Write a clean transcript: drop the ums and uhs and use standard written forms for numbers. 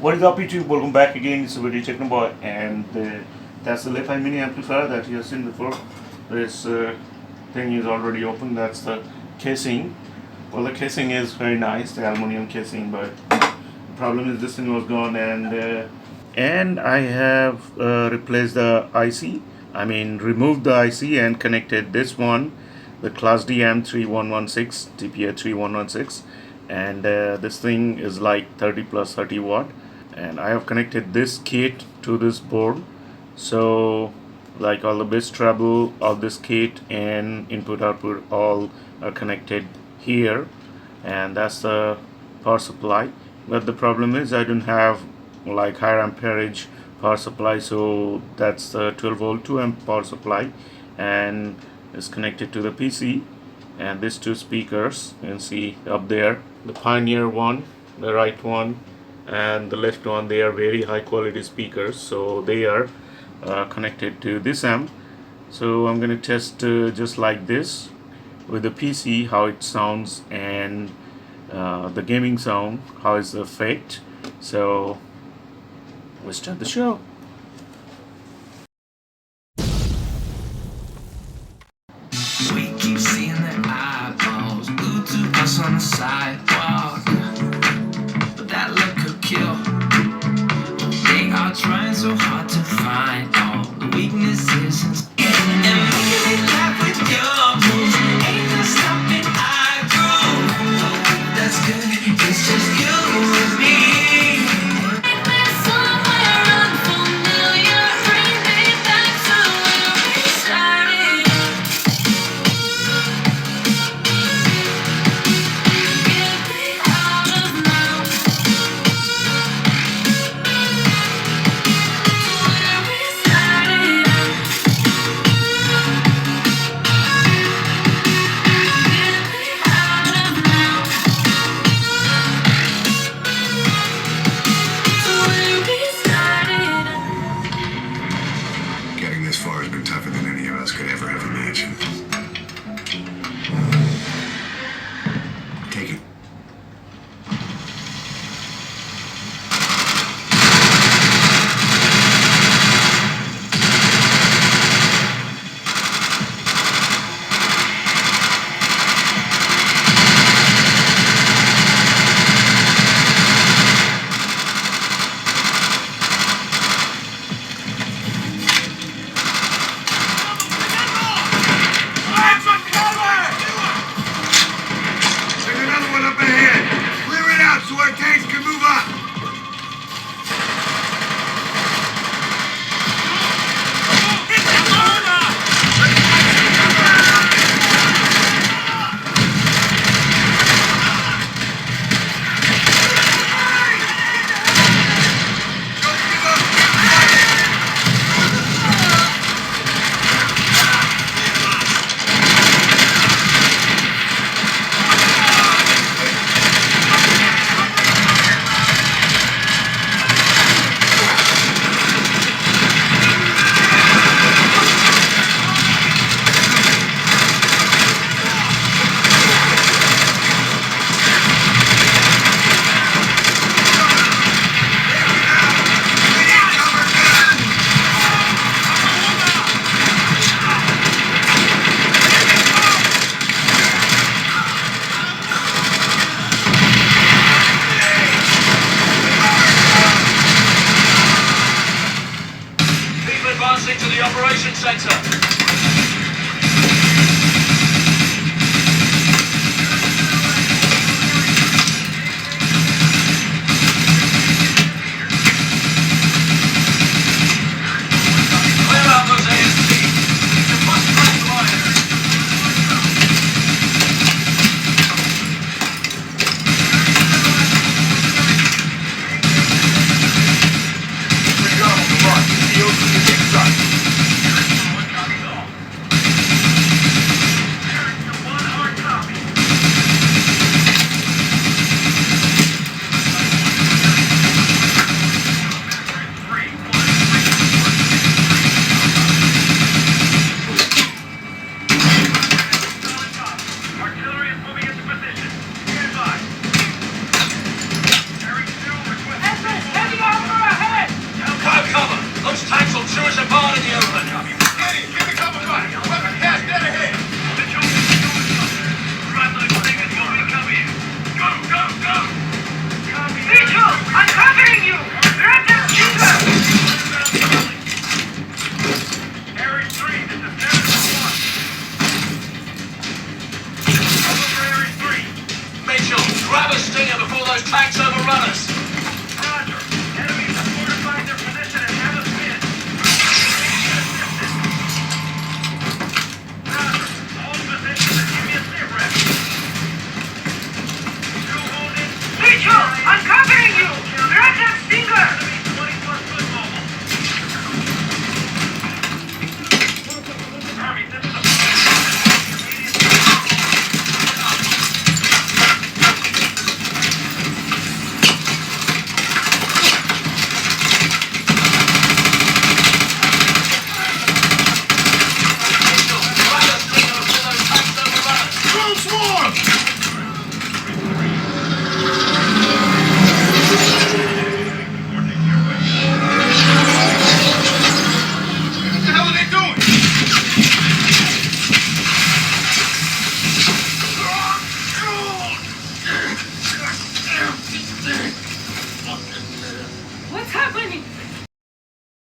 What is up YouTube? Welcome back again. It's very technoboy, and that's the Lepy mini amplifier that you have seen before. This thing is already open. That's the casing. Well, the casing is very nice, the aluminum casing, but the problem is this thing was gone, and I have replaced the IC. I mean, removed the IC and connected this one, the Class D AM3116 TPA3116, and this thing is like 30 plus 30 watt, and I have connected this kit to this board, so like all the bass treble of this kit and input output all are connected here, and that's the power supply. But the problem is I don't have like higher amperage power supply, so that's the 12 volt 2 amp power supply, and it's connected to the PC. And these two speakers you can see up there, the Pioneer one, the right one, and the left one, they are very high quality speakers, so they are connected to this amp. So I'm going to test just like this with the PC how it sounds, and the gaming sound, how is the effect. So let's start the show. We keep seeing their eyeballs glued to us on the sidewalk, but that look could kill. They are trying so hard to find all the weaknesses and making it laugh with your moves. Ain't no stopping our groove. That's good, it's just you and me. Could ever have imagined. Take it. So our tanks can move up. Advancing to the operations center. Grab a stinger before those tanks overrun us. Roger. Enemies are fortifying their position and have us pinned. Roger. Hold position and give me a sit rep. Two wounded. Mitchell, I'm covering you! Grab that stinger!